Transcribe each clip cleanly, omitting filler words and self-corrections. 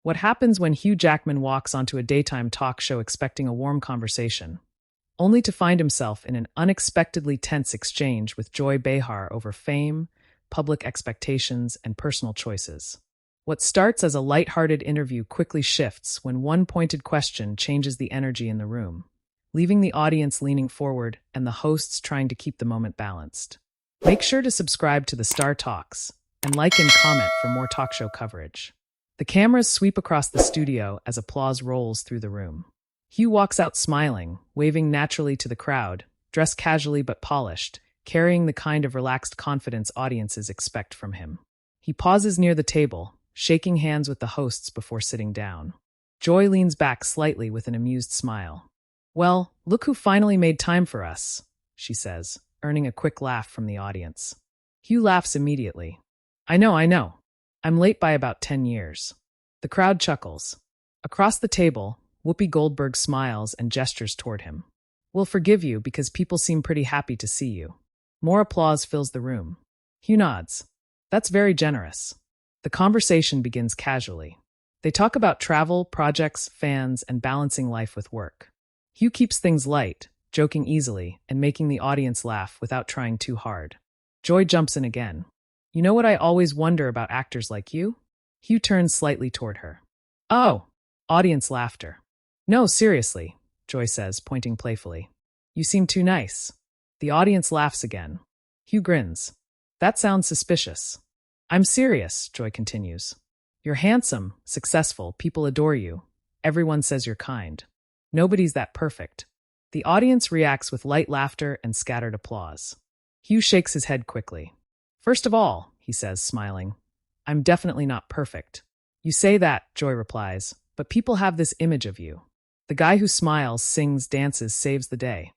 What happens when Hugh Jackman walks onto a daytime talk show expecting a warm conversation, only to find himself in an unexpectedly tense exchange with Joy Behar over fame, public expectations, and personal choices. What starts as a light-hearted interview quickly shifts when one pointed question changes the energy in the room, leaving the audience leaning forward and the hosts trying to keep the moment balanced. Make sure to subscribe to the Star Talks and like and comment for more talk show coverage. The cameras sweep across the studio as applause rolls through the room. Hugh walks out smiling, waving naturally to the crowd, dressed casually but polished, carrying the kind of relaxed confidence audiences expect from him. He pauses near the table, shaking hands with the hosts before sitting down. Joy leans back slightly with an amused smile. "Well, look who finally made time for us," she says, earning a quick laugh from the audience. Hugh laughs immediately. I know. I'm late by about 10 years. The crowd chuckles. Across the table, Whoopi Goldberg smiles and gestures toward him. "We'll forgive you because people seem pretty happy to see you." More applause fills the room. Hugh nods. "That's very generous." The conversation begins casually. They talk about travel, projects, fans, and balancing life with work. Hugh keeps things light, joking easily, and making the audience laugh without trying too hard. Joy jumps in again. "You know what I always wonder about actors like you?" Hugh turns slightly toward her. "Oh!" Audience laughter. "No, seriously," Joy says, pointing playfully. "You seem too nice." The audience laughs again. Hugh grins. "That sounds suspicious." "I'm serious," Joy continues. "You're handsome, successful, people adore you. Everyone says you're kind. Nobody's that perfect." The audience reacts with light laughter and scattered applause. Hugh shakes his head quickly. "First of all," he says, smiling, "I'm definitely not perfect." "You say that," Joy replies, "but people have this image of you. The guy who smiles, sings, dances, saves the day."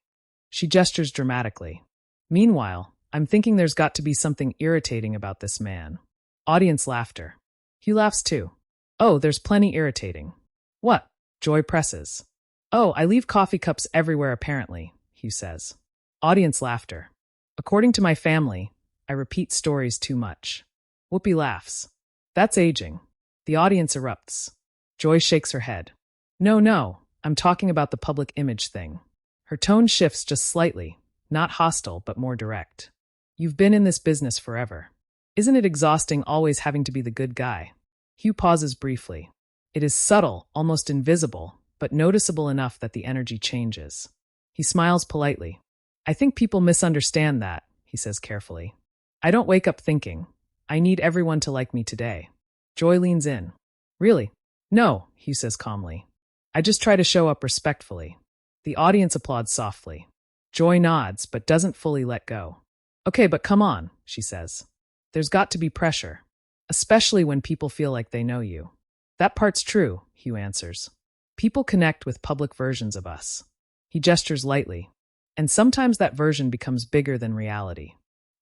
She gestures dramatically. "Meanwhile, I'm thinking there's got to be something irritating about this man." Audience laughter. Hugh laughs too. "Oh, there's plenty irritating." "What?" Joy presses. "Oh, I leave coffee cups everywhere apparently," Hugh says. Audience laughter. "According to my family, I repeat stories too much." Whoopi laughs. "That's aging." The audience erupts. Joy shakes her head. No, I'm talking about the public image thing." Her tone shifts just slightly, not hostile but more direct. "You've been in this business forever. Isn't it exhausting always having to be the good guy?" Hugh pauses briefly. It is subtle, almost invisible, but noticeable enough that the energy changes. He smiles politely. "I think people misunderstand that," he says carefully. "I don't wake up thinking, I need everyone to like me today." Joy leans in. "Really?" "No," Hugh says calmly. "I just try to show up respectfully." The audience applauds softly. Joy nods, but doesn't fully let go. "Okay, but come on," she says. "There's got to be pressure, especially when people feel like they know you." "That part's true," Hugh answers. "People connect with public versions of us." He gestures lightly. "And sometimes that version becomes bigger than reality."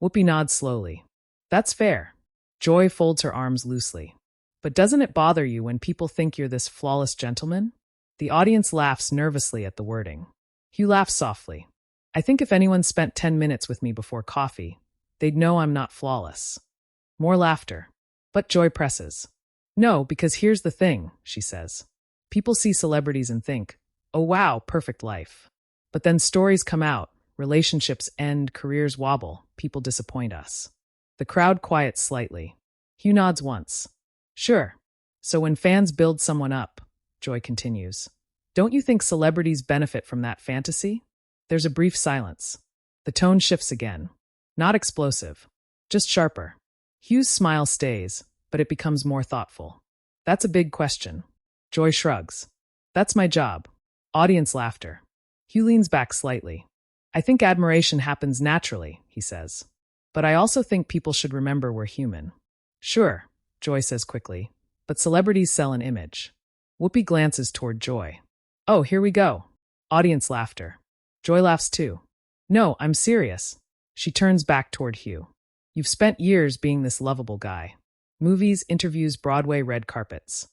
Whoopi nods slowly. "That's fair." Joy folds her arms loosely. "But doesn't it bother you when people think you're this flawless gentleman?" The audience laughs nervously at the wording. Hugh laughs softly. "I think if anyone spent 10 minutes with me before coffee, they'd know I'm not flawless." More laughter. But Joy presses. "No, because here's the thing," she says. "People see celebrities and think, oh wow, perfect life. But then stories come out, relationships end, careers wobble, people disappoint us." The crowd quiets slightly. Hugh nods once. "Sure. So when fans build someone up," Joy continues, "don't you think celebrities benefit from that fantasy?" There's a brief silence. The tone shifts again. Not explosive, just sharper. Hugh's smile stays, but it becomes more thoughtful. "That's a big question." Joy shrugs. "That's my job." Audience laughter. Hugh leans back slightly. "I think admiration happens naturally," he says. "But I also think people should remember we're human." "Sure," Joy says quickly, "but celebrities sell an image." Whoopi glances toward Joy. "Oh, here we go." Audience laughter. Joy laughs too. "No, I'm serious." She turns back toward Hugh. "You've spent years being this lovable guy. Movies, interviews, Broadway, red carpets."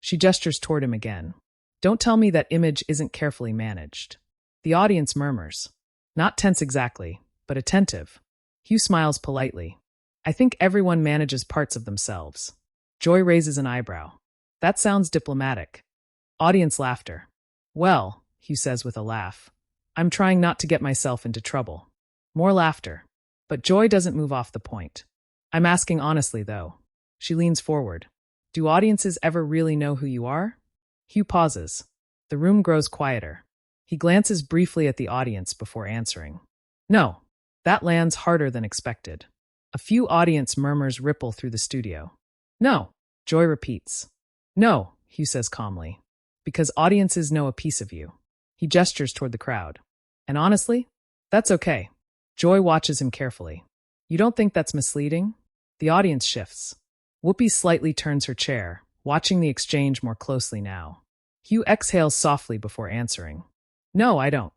She gestures toward him again. "Don't tell me that image isn't carefully managed." The audience murmurs. Not tense exactly, but attentive. Hugh smiles politely. "I think everyone manages parts of themselves." Joy raises an eyebrow. That sounds diplomatic. Audience laughter. Well, Hugh says with a laugh, I'm trying not to get myself into trouble. More laughter. But Joy doesn't move off the point. I'm asking honestly, though. She leans forward. Do audiences ever really know who you are? Hugh pauses. The room grows quieter. He glances briefly at the audience before answering. No. That lands harder than expected. A few audience murmurs ripple through the studio. No. Joy repeats. No, Hugh says calmly. Because audiences know a piece of you. He gestures toward the crowd. And honestly, that's okay. Joy watches him carefully. You don't think that's misleading? The audience shifts. Whoopi slightly turns her chair, watching the exchange more closely now. Hugh exhales softly before answering. No, I don't.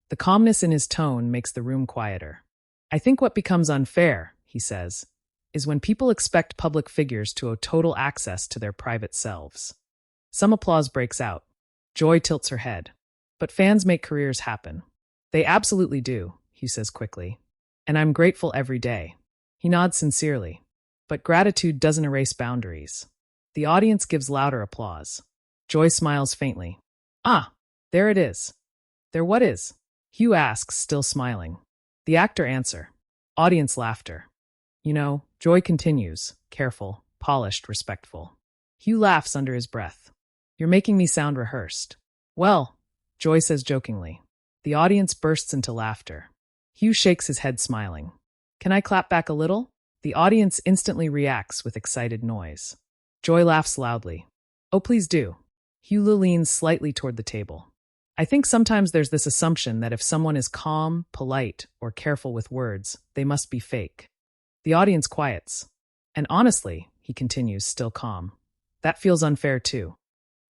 The calmness in his tone makes the room quieter. I think what becomes unfair, he says, is when people expect public figures to owe total access to their private selves. Some applause breaks out. Joy tilts her head. But fans make careers happen. They absolutely do, Hugh says quickly. And I'm grateful every day. He nods sincerely. But gratitude doesn't erase boundaries. The audience gives louder applause. Joy smiles faintly. Ah, there it is. There what is? Hugh asks, still smiling. The actor answer. Audience laughter. You know, Joy continues, careful, polished, respectful. Hugh laughs under his breath. You're making me sound rehearsed. Well, Joy says jokingly. The audience bursts into laughter. Hugh shakes his head smiling. Can I clap back a little? The audience instantly reacts with excited noise. Joy laughs loudly. Oh, please do. Hugh leans slightly toward the table. I think sometimes there's this assumption that if someone is calm, polite, or careful with words, they must be fake. The audience quiets. And honestly, he continues, still calm, that feels unfair too.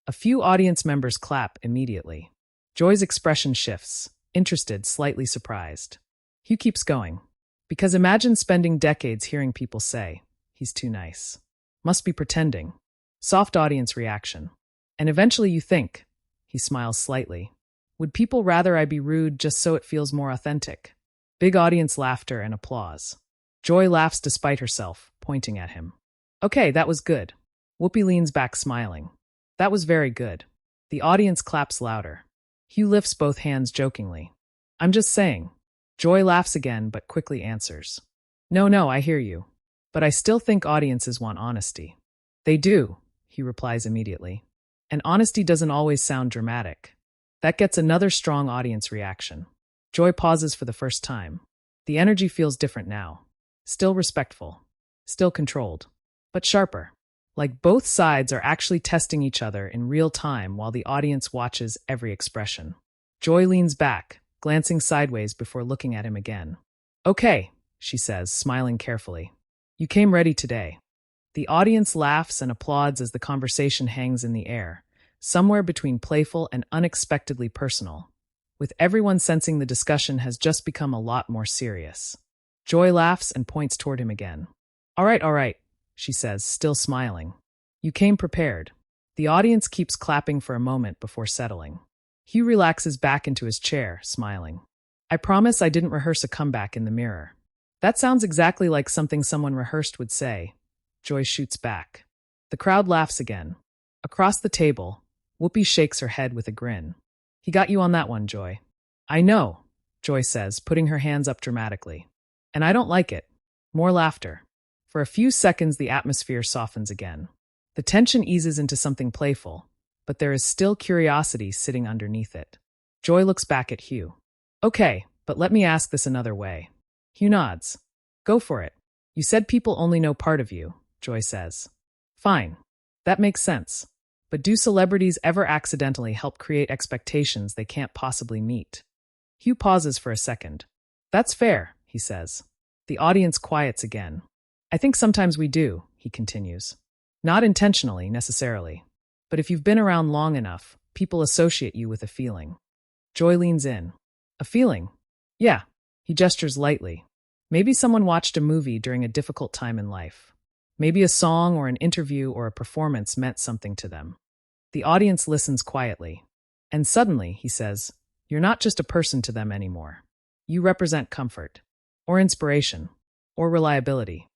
A few audience members clap immediately. Joy's expression shifts, interested, slightly surprised. Hugh keeps going. Because imagine spending decades hearing people say, he's too nice. Must be pretending. Soft audience reaction. And eventually you think, he smiles slightly, would people rather I be rude just so it feels more authentic? Big audience laughter and applause. Joy laughs despite herself, pointing at him. Okay, that was good. Whoopi leans back smiling. That was very good. The audience claps louder. Hugh lifts both hands jokingly. I'm just saying. Joy laughs again but quickly answers. No, I hear you. But I still think audiences want honesty. They do, he replies immediately. And honesty doesn't always sound dramatic. That gets another strong audience reaction. Joy pauses for the first time. The energy feels different now. Still respectful. Still controlled. But sharper. Like both sides are actually testing each other in real time while the audience watches every expression. Joy leans back, glancing sideways before looking at him again. Okay, she says, smiling carefully. You came ready today. The audience laughs and applauds as the conversation hangs in the air, somewhere between playful and unexpectedly personal, with everyone sensing the discussion has just become a lot more serious. Joy laughs and points toward him again. All right, she says, still smiling. You came prepared. The audience keeps clapping for a moment before settling. Hugh relaxes back into his chair, smiling. I promise I didn't rehearse a comeback in the mirror. That sounds exactly like something someone rehearsed would say. Joy shoots back. The crowd laughs again. Across the table, Whoopi shakes her head with a grin. He got you on that one, Joy. I know, Joy says, putting her hands up dramatically. And I don't like it. More laughter. For a few seconds, the atmosphere softens again. The tension eases into something playful, but there is still curiosity sitting underneath it. Joy looks back at Hugh. Okay, but let me ask this another way. Hugh nods. Go for it. You said people only know part of you, Joy says. Fine. That makes sense. But do celebrities ever accidentally help create expectations they can't possibly meet? Hugh pauses for a second. That's fair, he says. The audience quiets again. I think sometimes we do, he continues. Not intentionally, necessarily. But if you've been around long enough, people associate you with a feeling. Joy leans in. A feeling? Yeah. He gestures lightly. Maybe someone watched a movie during a difficult time in life. Maybe a song or an interview or a performance meant something to them. The audience listens quietly. And suddenly, he says, you're not just a person to them anymore. You represent comfort, or inspiration, or reliability.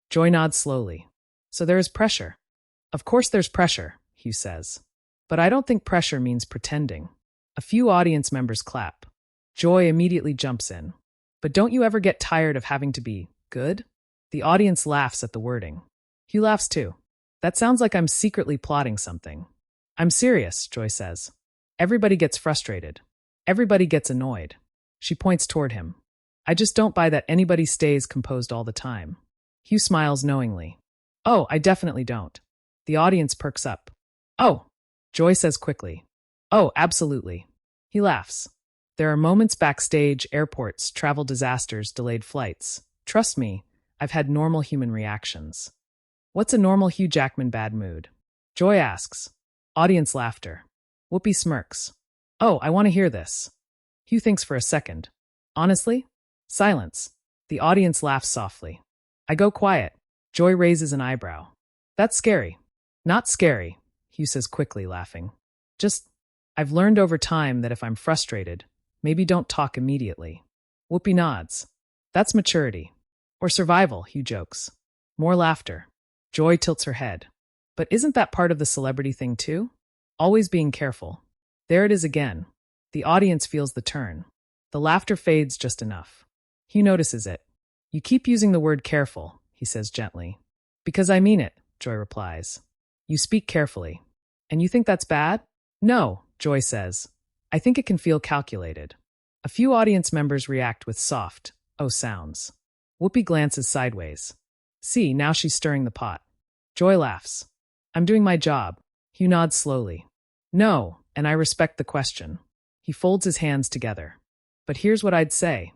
Joy nods slowly. So there is pressure. Of course there's pressure, Hugh says. But I don't think pressure means pretending. A few audience members clap. Joy immediately jumps in. But don't you ever get tired of having to be good? The audience laughs at the wording. Hugh laughs too. That sounds like I'm secretly plotting something. I'm serious, Joy says. Everybody gets frustrated. Everybody gets annoyed. She points toward him. I just don't buy that anybody stays composed all the time. Hugh smiles knowingly. Oh, I definitely don't. The audience perks up. Oh, Joy says quickly. Oh, absolutely. He laughs. There are moments backstage, airports, travel disasters, delayed flights. Trust me, I've had normal human reactions. What's a normal Hugh Jackman bad mood? Joy asks. Audience laughter. Whoopi smirks. Oh, I want to hear this. Hugh thinks for a second. Honestly? Silence. The audience laughs softly. I go quiet. Joy raises an eyebrow. That's scary. Not scary, Hugh says quickly, laughing. Just, I've learned over time that if I'm frustrated, maybe don't talk immediately. Whoopi nods. That's maturity. Or survival, Hugh jokes. More laughter. Joy tilts her head. But isn't that part of the celebrity thing too? Always being careful. There it is again. The audience feels the turn. The laughter fades just enough. Hugh notices it. You keep using the word careful, he says gently. Because I mean it, Joy replies. You speak carefully. And you think that's bad? No, Joy says. I think it can feel calculated. A few audience members react with soft, oh sounds. Whoopi glances sideways. See, now she's stirring the pot. Joy laughs. I'm doing my job. Hugh nods slowly. No, and I respect the question. He folds his hands together. But here's what I'd say.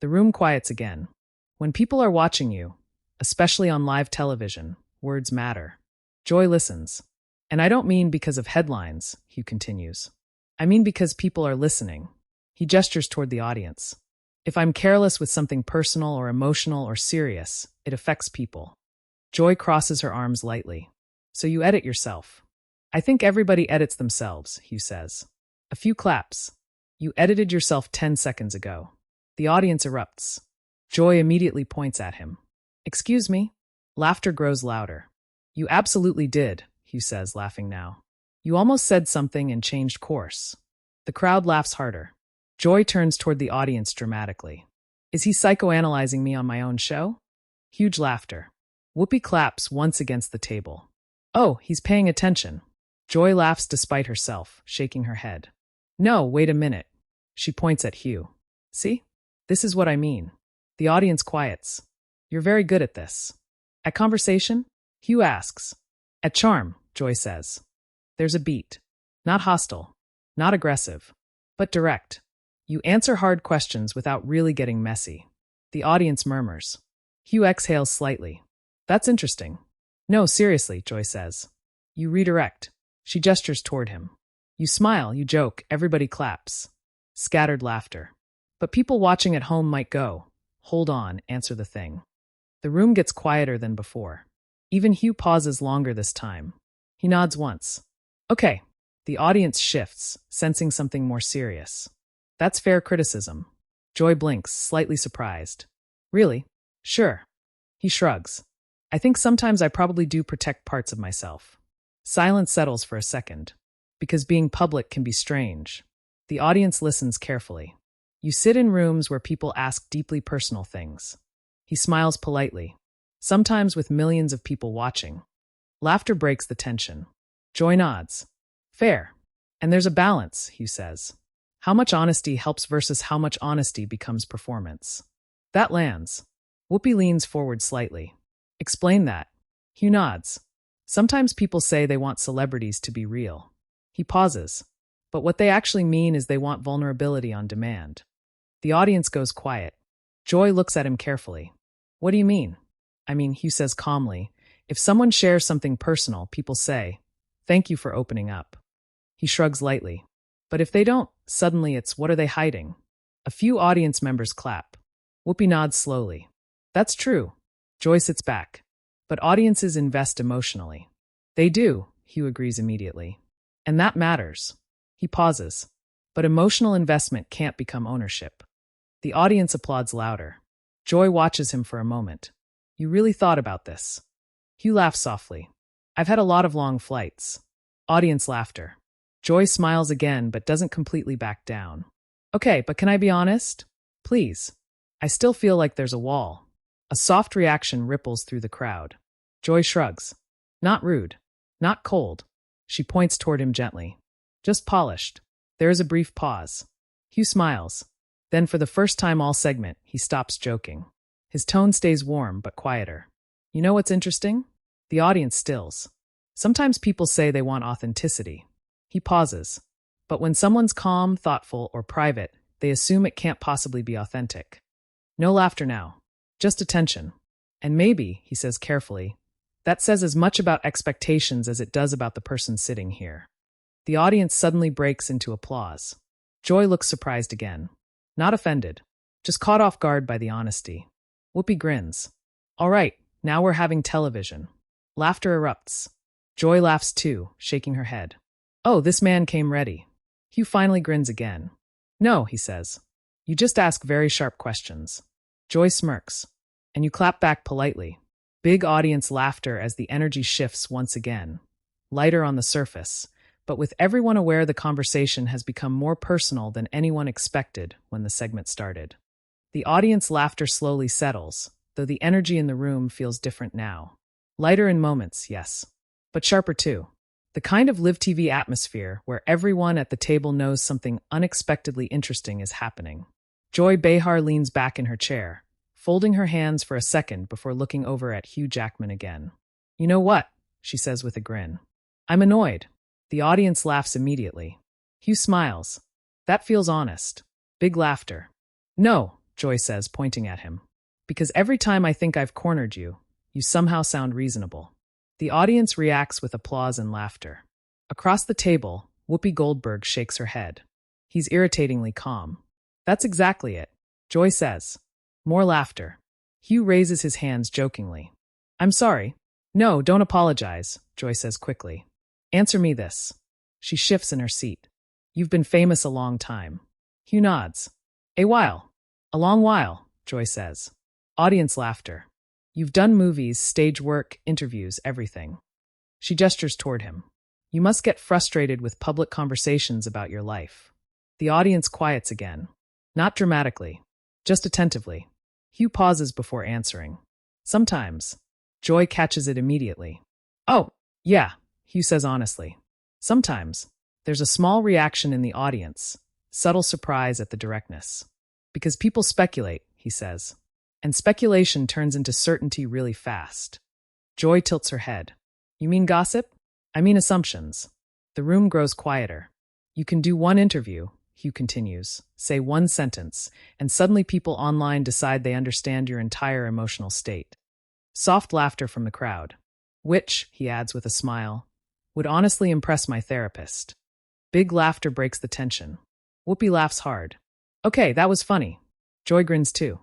The room quiets again. When people are watching you, especially on live television, words matter. Joy listens. And I don't mean because of headlines, Hugh continues. I mean because people are listening. He gestures toward the audience. If I'm careless with something personal or emotional or serious, it affects people. Joy crosses her arms lightly. So you edit yourself. I think everybody edits themselves, Hugh says. A few claps. You edited yourself 10 seconds ago. The audience erupts. Joy immediately points at him. Excuse me? Laughter grows louder. You absolutely did, Hugh says, laughing now. You almost said something and changed course. The crowd laughs harder. Joy turns toward the audience dramatically. Is he psychoanalyzing me on my own show? Huge laughter. Whoopi claps once against the table. Oh, he's paying attention. Joy laughs despite herself, shaking her head. No, wait a minute. She points at Hugh. See? This is what I mean. The audience quiets. You're very good at this. At conversation? Hugh asks. At charm, Joy says. There's a beat. Not hostile. Not aggressive. But direct. You answer hard questions without really getting messy. The audience murmurs. Hugh exhales slightly. That's interesting. No, seriously, Joy says. You redirect. She gestures toward him. You smile, you joke, everybody claps. Scattered laughter. But people watching at home might go. Hold on, answer the thing. The room gets quieter than before. Even Hugh pauses longer this time. He nods once. Okay. The audience shifts, sensing something more serious. That's fair criticism. Joy blinks, slightly surprised. Really? Sure. He shrugs. I think sometimes I probably do protect parts of myself. Silence settles for a second. Because being public can be strange. The audience listens carefully. You sit in rooms where people ask deeply personal things. He smiles politely. Sometimes with millions of people watching. Laughter breaks the tension. Joy nods. Fair. And there's a balance, Hugh says. How much honesty helps versus how much honesty becomes performance. That lands. Whoopi leans forward slightly. Explain that. Hugh nods. Sometimes people say they want celebrities to be real. He pauses. But what they actually mean is they want vulnerability on demand. The audience goes quiet. Joy looks at him carefully. What do you mean? I mean, Hugh says calmly, if someone shares something personal, people say, thank you for opening up. He shrugs lightly. But if they don't, suddenly it's, what are they hiding? A few audience members clap. Whoopi nods slowly. That's true. Joy sits back. But audiences invest emotionally. They do, Hugh agrees immediately. And that matters. He pauses. But emotional investment can't become ownership. The audience applauds louder. Joy watches him for a moment. You really thought about this. Hugh laughs softly. I've had a lot of long flights. Audience laughter. Joy smiles again but doesn't completely back down. Okay, but can I be honest? Please. I still feel like there's a wall. A soft reaction ripples through the crowd. Joy shrugs. Not rude. Not cold. She points toward him gently. Just polished. There is a brief pause. Hugh smiles. Then for the first time all segment, he stops joking. His tone stays warm but quieter. You know what's interesting? The audience stills. Sometimes people say they want authenticity. He pauses. But when someone's calm, thoughtful, or private, they assume it can't possibly be authentic. No laughter now. Just attention. And maybe, he says carefully, that says as much about expectations as it does about the person sitting here. The audience suddenly breaks into applause. Joy looks surprised again. Not offended. Just caught off guard by the honesty. Whoopi grins. All right, now we're having television. Laughter erupts. Joy laughs too, shaking her head. Oh, this man came ready. Hugh finally grins again. No, he says. You just ask very sharp questions. Joy smirks. And you clap back politely. Big audience laughter as the energy shifts once again. Lighter on the surface, but with everyone aware the conversation has become more personal than anyone expected when the segment started. The audience laughter slowly settles, though the energy in the room feels different now. Lighter in moments, yes. But sharper too. The kind of live TV atmosphere where everyone at the table knows something unexpectedly interesting is happening. Joy Behar leans back in her chair, folding her hands for a second before looking over at Hugh Jackman again. You know what? She says with a grin. I'm annoyed. The audience laughs immediately. Hugh smiles. That feels honest. Big laughter. No, Joy says, pointing at him. Because every time I think I've cornered you, you somehow sound reasonable. The audience reacts with applause and laughter. Across the table, Whoopi Goldberg shakes her head. He's irritatingly calm. That's exactly it, Joy says. More laughter. Hugh raises his hands jokingly. I'm sorry. No, don't apologize, Joy says quickly. Answer me this. She shifts in her seat. You've been famous a long time. Hugh nods. A while. A long while, Joy says. Audience laughter. You've done movies, stage work, interviews, everything. She gestures toward him. You must get frustrated with public conversations about your life. The audience quiets again. Not dramatically, just attentively. Hugh pauses before answering. Sometimes. Joy catches it immediately. Oh, yeah, Hugh says honestly. Sometimes. There's a small reaction in the audience, subtle surprise at the directness. Because people speculate, he says. And speculation turns into certainty really fast. Joy tilts her head. You mean gossip? I mean assumptions. The room grows quieter. You can do one interview, Hugh continues, say one sentence, and suddenly people online decide they understand your entire emotional state. Soft laughter from the crowd. Which, he adds with a smile, would honestly impress my therapist. Big laughter breaks the tension. Whoopi laughs hard. Okay, that was funny. Joy grins too.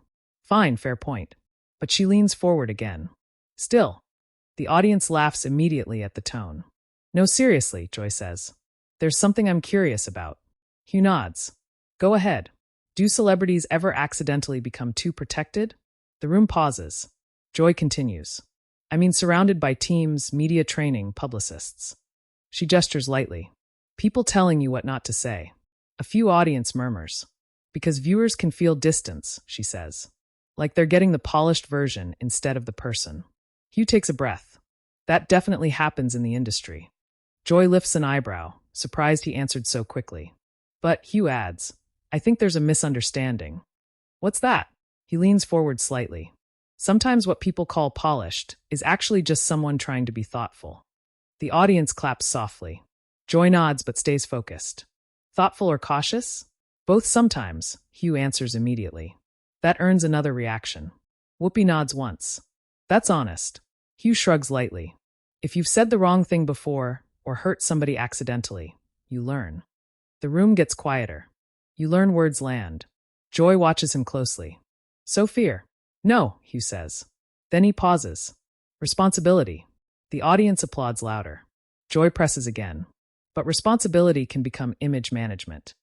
Fine, fair point. But she leans forward again. Still. The audience laughs immediately at the tone. No, seriously, Joy says. There's something I'm curious about. Hugh nods. Go ahead. Do celebrities ever accidentally become too protected? The room pauses. Joy continues. I mean surrounded by teams, media training, publicists. She gestures lightly. People telling you what not to say. A few audience murmurs. Because viewers can feel distance, she says. Like they're getting the polished version instead of the person. Hugh takes a breath. That definitely happens in the industry. Joy lifts an eyebrow, surprised he answered so quickly. But, Hugh adds, I think there's a misunderstanding. What's that? He leans forward slightly. Sometimes what people call polished is actually just someone trying to be thoughtful. The audience claps softly. Joy nods but stays focused. Thoughtful or cautious? Both sometimes, Hugh answers immediately. That earns another reaction. Whoopi nods once. That's honest. Hugh shrugs lightly. If you've said the wrong thing before, or hurt somebody accidentally, you learn. The room gets quieter. You learn words land. Joy watches him closely. So fear. No, Hugh says. Then he pauses. Responsibility. The audience applauds louder. Joy presses again. But responsibility can become image management.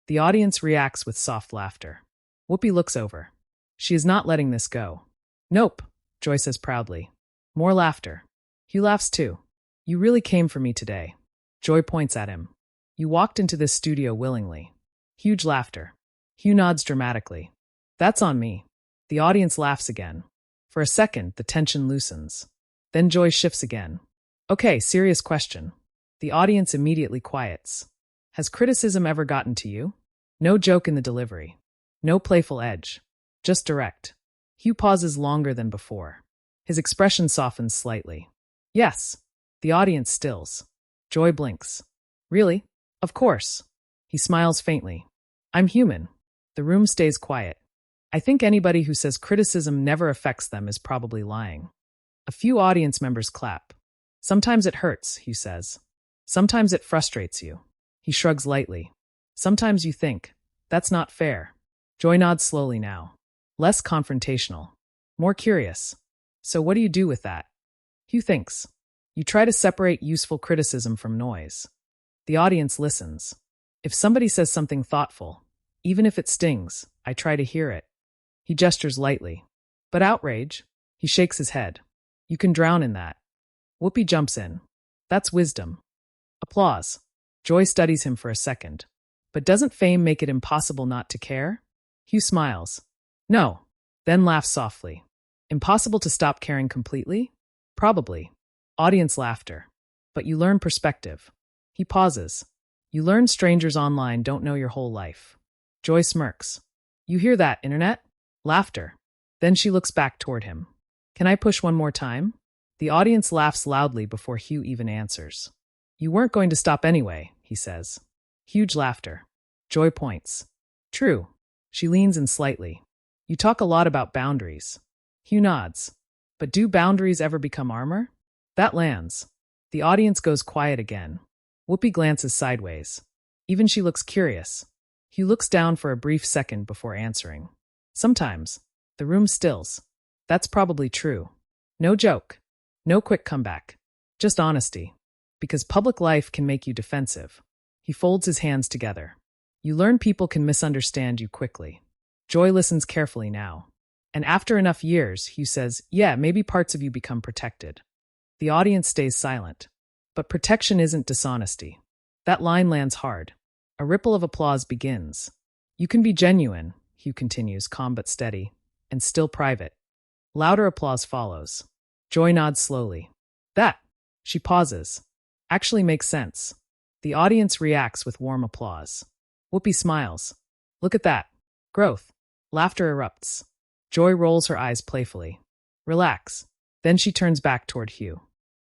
The audience reacts with soft laughter. Whoopi looks over. She is not letting this go. Nope, Joy says proudly. More laughter. Hugh laughs too. You really came for me today. Joy points at him. You walked into this studio willingly. Huge laughter. Hugh nods dramatically. That's on me. The audience laughs again. For a second, the tension loosens. Then Joy shifts again. Okay, serious question. The audience immediately quiets. Has criticism ever gotten to you? No joke in the delivery. No playful edge. Just direct. Hugh pauses longer than before. His expression softens slightly. Yes. The audience stills. Joy blinks. Really? Of course. He smiles faintly. I'm human. The room stays quiet. I think anybody who says criticism never affects them is probably lying. A few audience members clap. Sometimes it hurts, Hugh says. Sometimes it frustrates you. He shrugs lightly. Sometimes you think, that's not fair. Joy nods slowly now. Less confrontational. More curious. So what do you do with that? Hugh thinks. You try to separate useful criticism from noise. The audience listens. If somebody says something thoughtful, even if it stings, I try to hear it. He gestures lightly. But outrage? He shakes his head. You can drown in that. Whoopi jumps in. That's wisdom. Applause. Joy studies him for a second. But doesn't fame make it impossible not to care? Hugh smiles. No. Then laughs softly. Impossible to stop caring completely? Probably. Audience laughter. But you learn perspective. He pauses. You learn strangers online don't know your whole life. Joy smirks. You hear that, internet? Laughter. Then she looks back toward him. Can I push one more time? The audience laughs loudly before Hugh even answers. You weren't going to stop anyway, he says. Huge laughter. Joy points. True. She leans in slightly. You talk a lot about boundaries. Hugh nods. But do boundaries ever become armor? That lands. The audience goes quiet again. Whoopi glances sideways. Even she looks curious. Hugh looks down for a brief second before answering. Sometimes. The room stills. That's probably true. No joke. No quick comeback. Just honesty. Because public life can make you defensive. He folds his hands together. You learn people can misunderstand you quickly. Joy listens carefully now. And after enough years, Hugh says, yeah, maybe parts of you become protected. The audience stays silent. But protection isn't dishonesty. That line lands hard. A ripple of applause begins. You can be genuine, Hugh continues, calm but steady, and still private. Louder applause follows. Joy nods slowly. That, she pauses, actually makes sense. The audience reacts with warm applause. Whoopi smiles. Look at that. Growth. Laughter erupts. Joy rolls her eyes playfully. Relax. Then she turns back toward Hugh.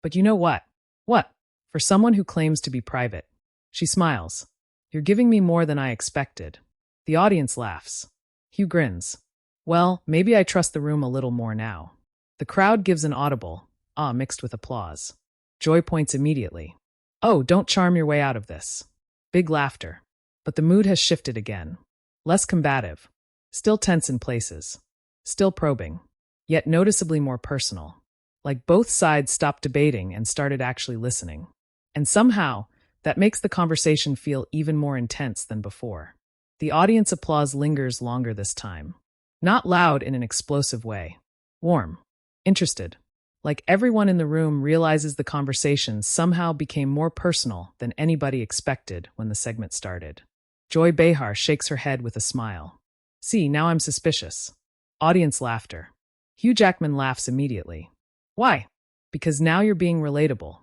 But you know what? What? For someone who claims to be private. She smiles. You're giving me more than I expected. The audience laughs. Hugh grins. Well, maybe I trust the room a little more now. The crowd gives an audible, ah mixed with applause. Joy points immediately. Oh, don't charm your way out of this. Big laughter. But the mood has shifted again. Less combative. Still tense in places. Still probing. Yet noticeably more personal. Like both sides stopped debating and started actually listening. And somehow, that makes the conversation feel even more intense than before. The audience applause lingers longer this time. Not loud in an explosive way. Warm. Interested. Like everyone in the room realizes the conversation somehow became more personal than anybody expected when the segment started. Joy Behar shakes her head with a smile. See, now I'm suspicious. Audience laughter. Hugh Jackman laughs immediately. Why? Because now you're being relatable.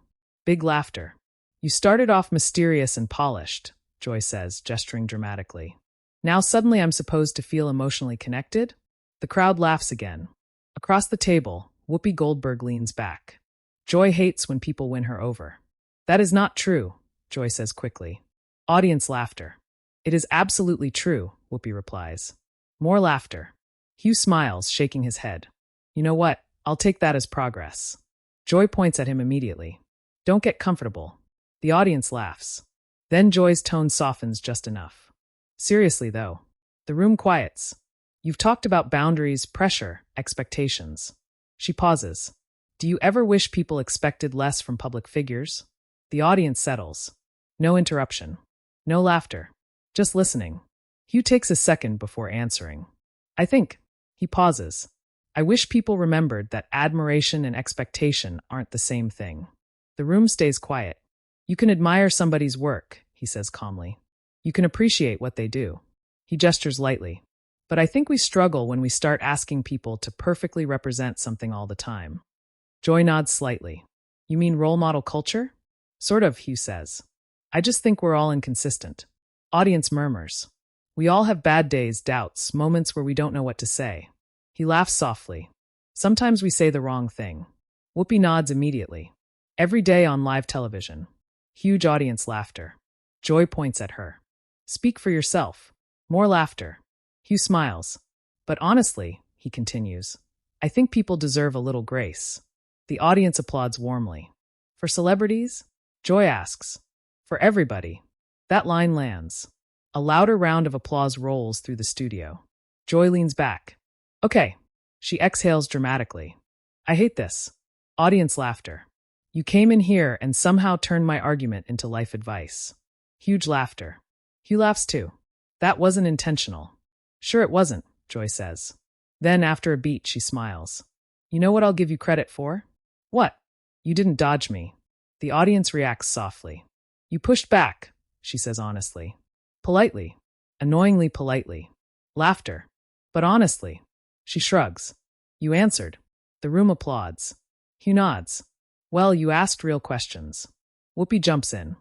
Big laughter. You started off mysterious and polished, Joy says, gesturing dramatically. Now suddenly I'm supposed to feel emotionally connected? The crowd laughs again. Across the table, Whoopi Goldberg leans back. Joy hates when people win her over. That is not true, Joy says quickly. Audience laughter. It is absolutely true, Whoopi replies. More laughter. Hugh smiles, shaking his head. You know what? I'll take that as progress. Joy points at him immediately. Don't get comfortable. The audience laughs. Then Joy's tone softens just enough. Seriously, though. The room quiets. You've talked about boundaries, pressure, expectations. She pauses. Do you ever wish people expected less from public figures? The audience settles. No interruption. No laughter. Just listening. Hugh takes a second before answering. I think. He pauses. I wish people remembered that admiration and expectation aren't the same thing. The room stays quiet. You can admire somebody's work, he says calmly. You can appreciate what they do. He gestures lightly. But I think we struggle when we start asking people to perfectly represent something all the time. Joy nods slightly. You mean role model culture? Sort of, Hugh says. I just think we're all inconsistent. Audience murmurs. We all have bad days, doubts, moments where we don't know what to say. He laughs softly. Sometimes we say the wrong thing. Whoopi nods immediately. Every day on live television. Huge audience laughter. Joy points at her. Speak for yourself. More laughter. Hugh smiles. But honestly, he continues, I think people deserve a little grace. The audience applauds warmly. For celebrities? Joy asks. For everybody. That line lands. A louder round of applause rolls through the studio. Joy leans back. Okay. She exhales dramatically. I hate this. Audience laughter. You came in here and somehow turned my argument into life advice. Huge laughter. Hugh laughs too. That wasn't intentional. Sure it wasn't, Joy says. Then after a beat, she smiles. You know what I'll give you credit for? What? You didn't dodge me. The audience reacts softly. You pushed back, she says honestly. Politely. Annoyingly politely. Laughter. But honestly. She shrugs. You answered. The room applauds. Hugh nods. Well, you asked real questions. Whoopi jumps in.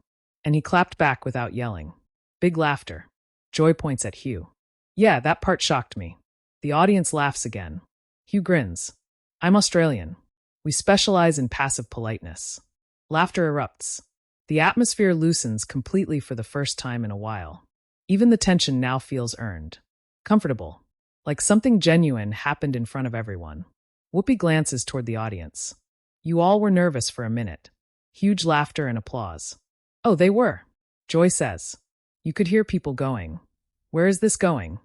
And he clapped back without yelling. Big laughter. Joy points at Hugh. Yeah, that part shocked me. The audience laughs again. Hugh grins. I'm Australian. We specialize in passive politeness. Laughter erupts. The atmosphere loosens completely for the first time in a while. Even the tension now feels earned. Comfortable. Like something genuine happened in front of everyone. Whoopi glances toward the audience. You all were nervous for a minute. Huge laughter and applause. Oh, they were. Joy says. You could hear people going. Where is this going?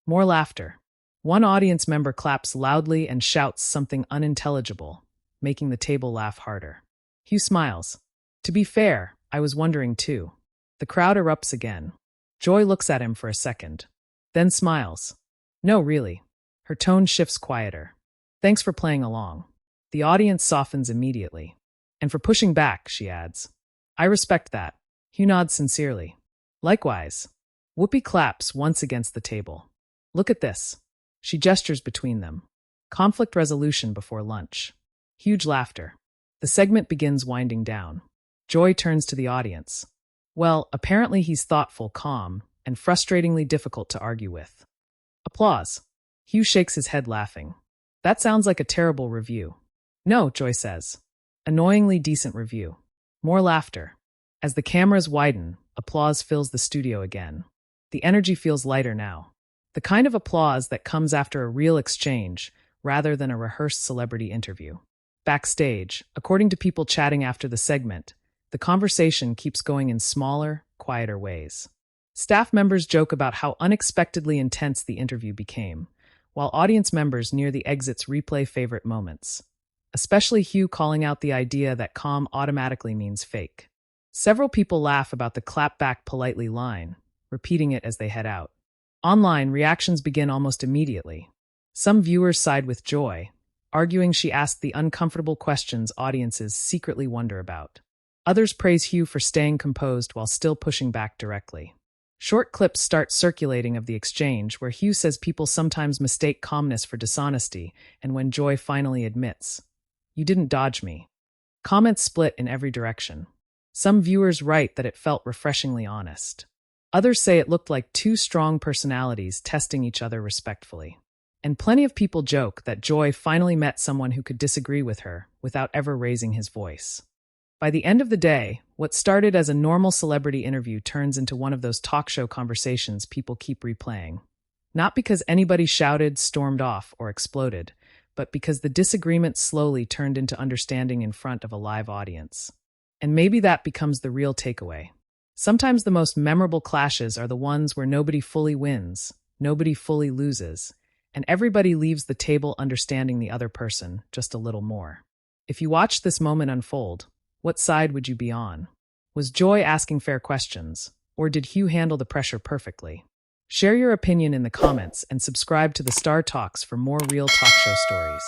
More laughter. One audience member claps loudly and shouts something unintelligible, making the table laugh harder. Hugh smiles. To be fair, I was wondering too. The crowd erupts again. Joy looks at him for a second, then smiles. No, really. Her tone shifts quieter. Thanks for playing along. The audience softens immediately. And for pushing back, she adds. I respect that. Hugh nods sincerely. Likewise. Whoopi claps once against the table. Look at this. She gestures between them. Conflict resolution before lunch. Huge laughter. The segment begins winding down. Joy turns to the audience. Well, apparently he's thoughtful, calm, and frustratingly difficult to argue with. Applause. Hugh shakes his head laughing. That sounds like a terrible review. No, Joy says. Annoyingly decent review. More laughter. As the cameras widen, applause fills the studio again. The energy feels lighter now. The kind of applause that comes after a real exchange, rather than a rehearsed celebrity interview. Backstage, according to people chatting after the segment, the conversation keeps going in smaller, quieter ways. Staff members joke about how unexpectedly intense the interview became, while audience members near the exits replay favorite moments. Especially Hugh calling out the idea that calm automatically means fake. Several people laugh about the clap back politely line, repeating it as they head out. Online, reactions begin almost immediately. Some viewers side with Joy, arguing she asked the uncomfortable questions audiences secretly wonder about. Others praise Hugh for staying composed while still pushing back directly. Short clips start circulating of the exchange where Hugh says people sometimes mistake calmness for dishonesty, and when Joy finally admits, "You didn't dodge me." Comments split in every direction. Some viewers write that it felt refreshingly honest. Others say it looked like two strong personalities testing each other respectfully. And plenty of people joke that Joy finally met someone who could disagree with her without ever raising his voice. By the end of the day, what started as a normal celebrity interview turns into one of those talk show conversations people keep replaying. Not because anybody shouted, stormed off, or exploded, but because the disagreement slowly turned into understanding in front of a live audience. And maybe that becomes the real takeaway. Sometimes the most memorable clashes are the ones where nobody fully wins, nobody fully loses, and everybody leaves the table understanding the other person just a little more. If you watched this moment unfold, what side would you be on? Was Joy asking fair questions, or did Hugh handle the pressure perfectly? Share your opinion in the comments and subscribe to the Star Talks for more real talk show stories.